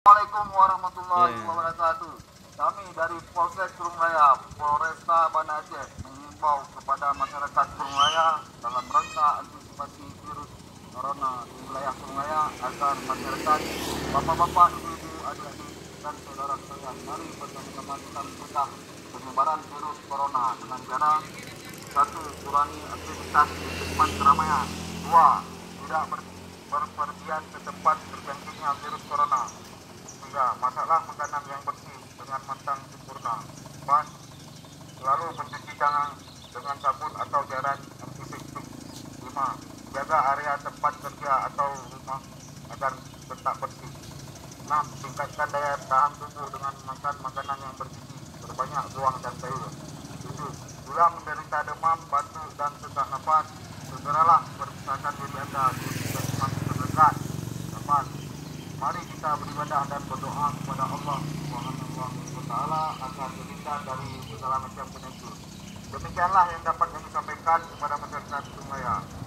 Assalamualaikum warahmatullahi wabarakatuh. Kami dari Polsek Kurung Raya, Polresta Banda Aceh mengimbau kepada masyarakat Kurung Raya dalam rangka antisipasi virus corona di wilayah Kurung Raya agar masyarakat, bapak-bapak, ibu-ibu, adik-adik dan saudara-saudara, mari bersama-sama kita mencegah penyebaran virus corona dengan cara: satu, kurangi aktivitas di tempat keramaian; dua, tidak berpergian ke tempat terjangkitnya virus corona; tiga, masaklah makanan yang bersih dengan matang sempurna; empat, selalu mencuci tangan dengan sabun atau cairan antiseptik; lima, jaga area tempat kerja atau rumah agar tetap bersih; enam, tingkatkan daya tahan tubuh dengan makan makanan yang bergizi, berbanyak buah dan sayur; tujuh, bila menderita demam, batuk dan sesak napas, segeralah periksakan diri Anda di puskesmas terdekat. 8, mari kita beribadah dan berdoa kepada Allah SWT agar terhindar dari segala macam penyakit. Demikianlah yang dapat kami sampaikan kepada masyarakat Kurung Raya.